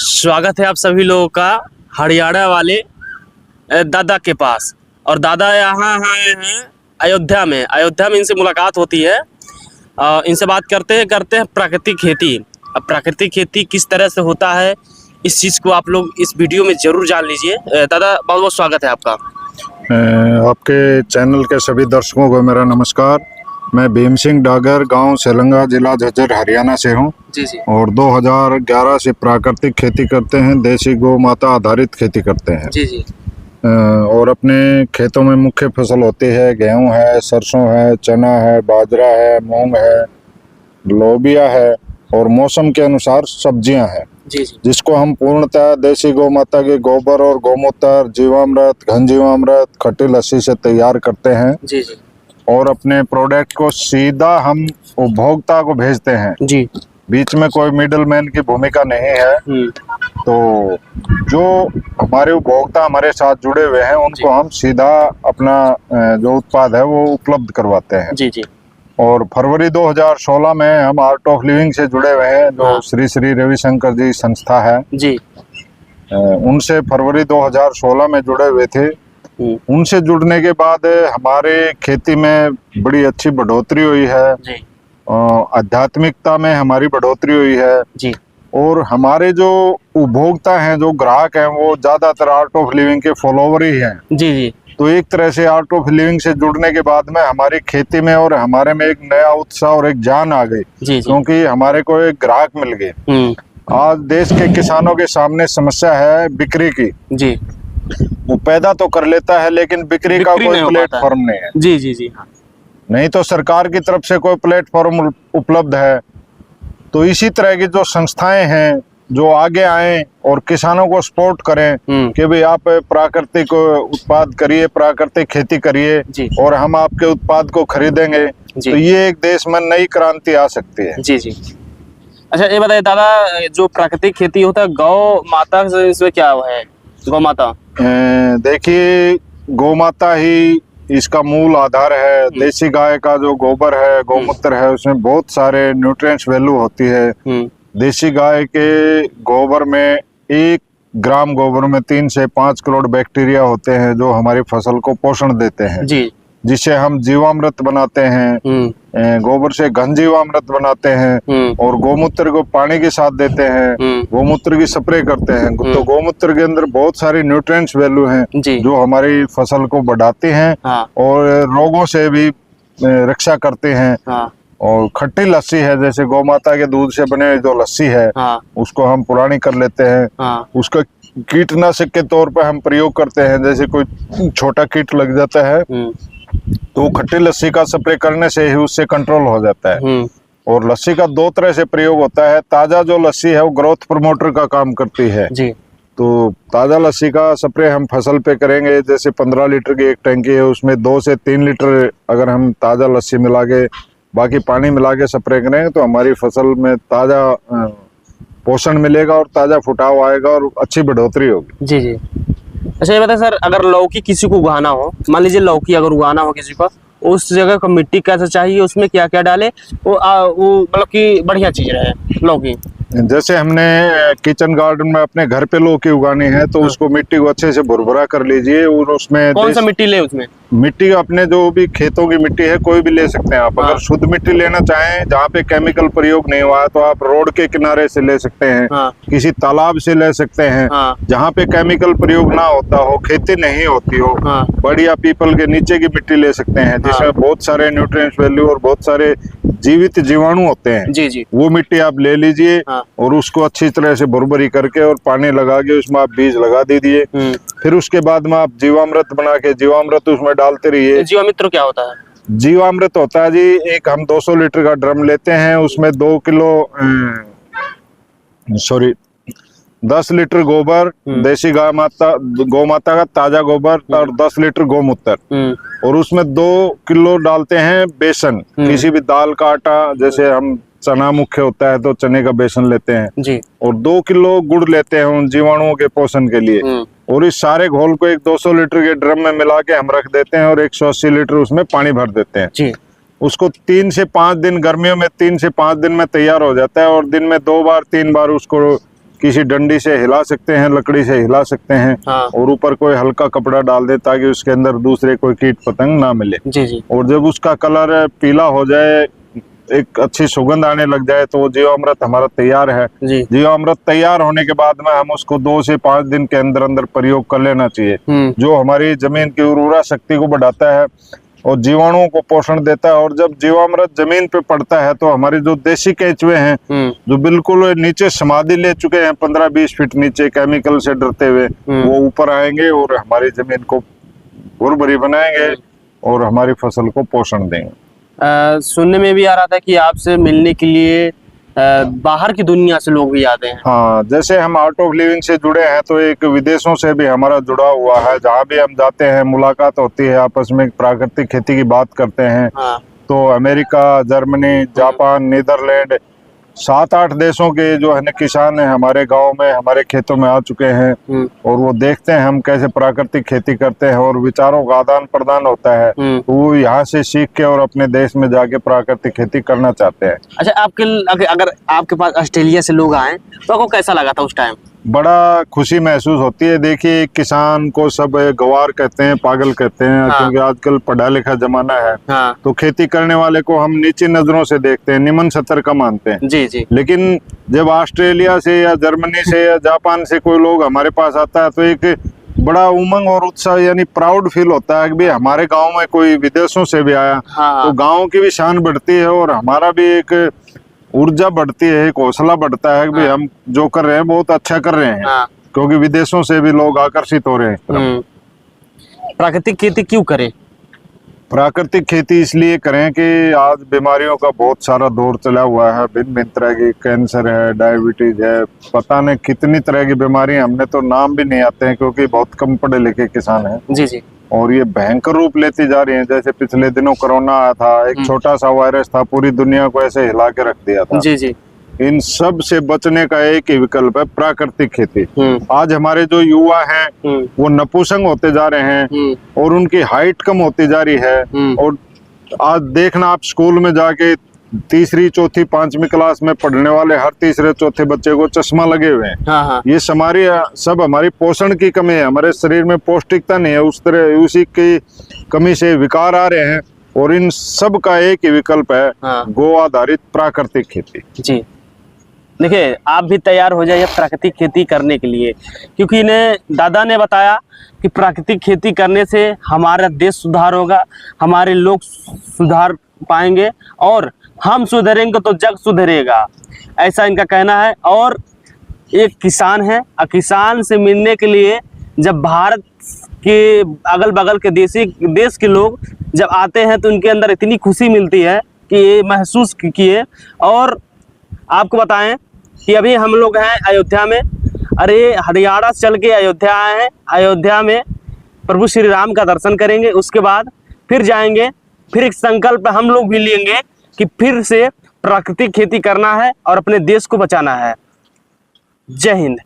स्वागत है आप सभी लोगों का हरियाणा वाले दादा के पास। और दादा यहाँ हैं अयोध्या में इनसे मुलाकात होती है। इनसे बात करते हैं प्राकृतिक खेती। अब प्राकृतिक खेती किस तरह से होता है, इस चीज़ को आप लोग इस वीडियो में ज़रूर जान लीजिए। दादा बहुत बहुत स्वागत है आपका। आपके चैनल के सभी दर्शकों को मेरा नमस्कार। मैं भीम सिंह डागर, गांव सेलंगा, जिला झज्जर, हरियाणा से हूं। जी जी। और 2011 से प्राकृतिक खेती करते हैं, देसी गौ माता आधारित खेती करते हैं। जी जी। और अपने खेतों में मुख्य फसल होती है गेहूं है, सरसों है, चना है, बाजरा है, मूंग है, लोबिया है और मौसम के अनुसार सब्जियां हैं। जी जी। जिसको हम पूर्णतः देसी गौ माता के गोबर और गौमूत्र, जीवामृत, घन जीवामृत, खट्टी लस्सी से तैयार करते हैं। जी जी। और अपने प्रोडक्ट को सीधा हम उपभोक्ता को भेजते हैं। जी। बीच में कोई मिडल मैन की भूमिका नहीं है। तो जो हमारे उपभोक्ता हमारे साथ जुड़े हुए हैं उनको हम सीधा अपना जो उत्पाद है वो उपलब्ध करवाते हैं। जी जी। और फरवरी 2016 में हम आर्ट ऑफ लिविंग से जुड़े हुए हैं, जो श्री श्री रविशंकर जी संस्था है जी। उनसे फरवरी 2016 में जुड़े हुए थे। उनसे जुड़ने के बाद हमारे खेती में बड़ी अच्छी बढ़ोतरी हुई है जी। आध्यात्मिकता में हमारी बढ़ोतरी हुई है जी। और हमारे जो उपभोक्ता हैं, जो ग्राहक हैं, वो ज्यादातर आर्ट ऑफ लिविंग के फॉलोवर ही हैं। जी जी। तो एक तरह से आर्ट ऑफ लिविंग से जुड़ने के बाद में हमारी खेती में और हमारे में एक नया उत्साह और एक जान आ गई, क्योंकि हमारे को एक ग्राहक मिल गए। आज देश के किसानों के सामने समस्या है बिक्री की जी। वो पैदा तो कर लेता है लेकिन बिक्री का कोई प्लेटफॉर्म नहीं है। जी जी जी। हाँ। नहीं तो सरकार की तरफ से कोई प्लेटफॉर्म उपलब्ध है। तो इसी तरह की जो संस्थाएं हैं जो आगे आए और किसानों को सपोर्ट करें कि भाई आप प्राकृतिक उत्पाद करिए, प्राकृतिक खेती करिए और हम आपके उत्पाद को खरीदेंगे, तो ये एक देश में नई क्रांति आ सकती है। जी जी। अच्छा ये बताइए दादा, जो प्राकृतिक खेती होता है गौ माता से इसमें क्या है? गौ माता देखिए, गौ माता ही इसका मूल आधार है। देसी गाय का जो गोबर है, गौमूत्र है, उसमें बहुत सारे न्यूट्रिएंट्स वैल्यू होती है। देसी गाय के गोबर में 1 ग्राम गोबर में 3 से 5 करोड़ बैक्टीरिया होते हैं जो हमारी फसल को पोषण देते हैं जी। जिसे हम जीवामृत बनाते हैं, गोबर से घन जीवामृत बनाते हैं और गौमूत्र को पानी के साथ देते हैं, गौमूत्र की स्प्रे करते हैं। तो गौमूत्र के अंदर बहुत सारी न्यूट्रिएंट्स वैल्यू हैं जो हमारी फसल को बढ़ाती हैं और रोगों से भी रक्षा करते हैं। और खट्टी लस्सी है, जैसे गौ माता के दूध से बने जो लस्सी है उसको हम पुरानी कर लेते हैं। उसका कीटनाशक के तौर पर हम प्रयोग करते हैं। जैसे कोई छोटा कीट लग जाता है तो खट्टी लस्सी का स्प्रे करने से ही उससे कंट्रोल हो जाता है। और लस्सी का 2 तरह से प्रयोग होता है। ताजा जो लस्सी है वो ग्रोथ प्रमोटर का काम करती है जी। तो ताजा लस्सी का स्प्रे हम फसल पे करेंगे। जैसे 15 लीटर की एक टंकी है, उसमें 2 से 3 लीटर अगर हम ताजा लस्सी मिला के बाकी पानी मिला के स्प्रे करेंगे तो हमारी फसल में ताजा पोषण मिलेगा और ताजा फुटाव आएगा और अच्छी बढ़ोतरी होगी। जी जी। अच्छा ये बताए सर, अगर लौकी किसी को उगाना हो, मान लीजिए लौकी अगर उगाना हो किसी को, उस जगह को मिट्टी कैसे चाहिए, उसमें क्या क्या डाले वो मतलब कि बढ़िया चीज रहे लौकी? जैसे हमने किचन गार्डन में अपने घर पे लौकी उगानी है तो उसको मिट्टी को अच्छे से भुरभुरा कर लीजिए। और उसमें कौन सा मिट्टी ले? उसमें मिट्टी अपने जो भी खेतों की मिट्टी है कोई भी ले सकते हैं आप। अगर शुद्ध मिट्टी लेना चाहें जहाँ पे केमिकल प्रयोग नहीं हुआ है तो आप रोड के किनारे से ले सकते हैं, किसी तालाब से ले सकते हैं जहाँ पे केमिकल प्रयोग ना होता हो, खेती नहीं होती हो। बढ़िया पीपल के नीचे की मिट्टी ले सकते हैं जिसमें बहुत सारे न्यूट्रिएंट्स वैल्यू और बहुत सारे जीवित जीवाणु होते हैं। जी जी। वो मिट्टी आप ले लीजिए और उसको अच्छी तरह से भुरभुरी करके और पानी लगा के उसमें आप बीज लगा दीजिए। फिर उसके बाद में आप जीवामृत बना के जीवामृत उसमें डालते रहिए। जीवामृत क्या होता है? जीवामृत होता है जी, एक हम 200 लीटर का ड्रम लेते हैं, उसमें 10 लीटर गोबर, देसी गौ माता का ताजा गोबर और 10 लीटर गौमूत्र और उसमें 2 किलो डालते हैं बेसन, किसी भी दाल का आटा, जैसे हम चना मुख्य होता है तो चने का बेसन लेते हैं जी। और 2 किलो गुड़ लेते हैं उन जीवाणुओं के पोषण के लिए। और इस सारे घोल को एक 200 लीटर के ड्रम में मिला के हम रख देते हैं और 180 लीटर उसमें पानी भर देते हैं जी। उसको 3 से 5 दिन, गर्मियों में 3 से 5 दिन में तैयार हो जाता है और दिन में 2 बार 3 बार उसको किसी डंडी से हिला सकते हैं, लकड़ी से हिला सकते हैं। हाँ। और ऊपर कोई हल्का कपड़ा डाल दे ताकि उसके अंदर दूसरे कोई कीट पतंग ना मिले। जी जी। और जब उसका कलर पीला हो जाए, एक अच्छी सुगंध आने लग जाए, तो जीवामृत हमारा तैयार है। जी। जीवामृत तैयार होने के बाद में हम उसको 2 से 5 दिन के अंदर अंदर प्रयोग कर लेना चाहिए, जो हमारी जमीन की उर्वरा शक्ति को बढ़ाता है और जीवाणुओं को पोषण देता है। और जब जीवामृत जमीन पे पड़ता है तो हमारे जो देसी केंचुए हैं, जो बिल्कुल नीचे समाधि ले चुके हैं 15-20 फीट नीचे केमिकल से डरते हुए, वो ऊपर आएंगे और हमारी जमीन को उर्वरी बनाएंगे और हमारी फसल को पोषण देंगे। सुनने में भी आ रहा था कि आपसे मिलने के लिए बाहर की दुनिया से लोग भी आते हैं। हाँ, जैसे हम आर्ट ऑफ लिविंग से जुड़े हैं तो एक विदेशों से भी हमारा जुड़ा हुआ है। जहाँ भी हम जाते हैं मुलाकात होती है, आपस में प्राकृतिक खेती की बात करते हैं। हाँ। तो अमेरिका, जर्मनी, जापान, नीदरलैंड, 7-8 देशों के जो है किसान है हमारे गांव में, हमारे खेतों में आ चुके हैं। और वो देखते हैं हम कैसे प्राकृतिक खेती करते हैं और विचारों का आदान प्रदान होता है। तो वो यहाँ से सीख के और अपने देश में जाके प्राकृतिक खेती करना चाहते हैं। अच्छा, अगर आपके पास ऑस्ट्रेलिया से लोग आए तो आपको कैसा लगा था उस टाइम? बड़ा खुशी महसूस होती है। देखिए, किसान को सब गवार कहते हैं, पागल कहते हैं। हाँ। क्योंकि आजकल पढ़ा लिखा जमाना है। हाँ। तो खेती करने वाले को हम नीची नजरों से देखते हैं, निमन सतर का मानते हैं। जी जी। लेकिन जब ऑस्ट्रेलिया से या जर्मनी से या जापान से कोई लोग हमारे पास आता है तो एक बड़ा उमंग और उत्साह यानी प्राउड फील होता है कि भाई हमारे गाँव में कोई विदेशों से भी आया। हाँ। तो गाँव की भी शान बढ़ती है और हमारा भी एक ऊर्जा बढ़ती है, एक हौसला बढ़ता है कि भाई हम जो कर रहे हैं बहुत अच्छा कर रहे हैं। हाँ। क्योंकि विदेशों से भी लोग आकर्षित हो रहे हैं। प्राकृतिक खेती क्यों करें? प्राकृतिक खेती इसलिए करें कि आज बीमारियों का बहुत सारा दौर चला हुआ है। भिन्न भिन्न तरह की कैंसर है, डायबिटीज है, पता नहीं कितनी तरह की बीमारियां, हमने तो नाम भी नहीं आते हैं क्योंकि बहुत कम पढ़े लिखे किसान हैं। जी जी। और ये भयंकर रूप लेती जा रही है। जैसे पिछले दिनों कोरोना आया था, एक छोटा सा वायरस था, पूरी दुनिया को ऐसे हिला के रख दिया था। जी जी। इन सब से बचने का एक ही विकल्प है प्राकृतिक खेती। आज हमारे जो युवा हैं वो नपुंसक होते जा रहे हैं और उनकी हाइट कम होती जा रही है। और आज देखना आप स्कूल में जाके 3री, 4थी, 5वीं क्लास में पढ़ने वाले हर 3रे, 4थे बच्चे को चश्मा लगे हुए हैं। हाँ हाँ। ये सब हमारी पोषण की कमी है, हमारे शरीर में पौष्टिकता नहीं है, उस तरह उसी की कमी से विकार आ रहे हैं। और इन सब का एक ही विकल्प है, हाँ, गो आधारित प्राकृतिक खेती। जी, देखिए आप भी तैयार हो जाइए प्राकृतिक खेती करने के लिए, क्योंकि इन्हें दादा ने बताया कि प्राकृतिक खेती करने से हमारा देश सुधार होगा, हमारे लोग सुधार पाएंगे और हम सुधरेंगे तो जग सुधरेगा, ऐसा इनका कहना है। और एक किसान है, किसान से मिलने के लिए जब भारत के अगल बगल के देश के लोग जब आते हैं तो उनके अंदर इतनी खुशी मिलती है कि ये महसूस किए। और आपको बताएं कि अभी हम लोग हैं अयोध्या में। अरे हरियाणा से चल के अयोध्या आए हैं, अयोध्या में प्रभु श्री राम का दर्शन करेंगे, उसके बाद फिर जाएंगे, फिर एक संकल्प हम लोग भी लेंगे कि फिर से प्राकृतिक खेती करना है और अपने देश को बचाना है। जय हिंद।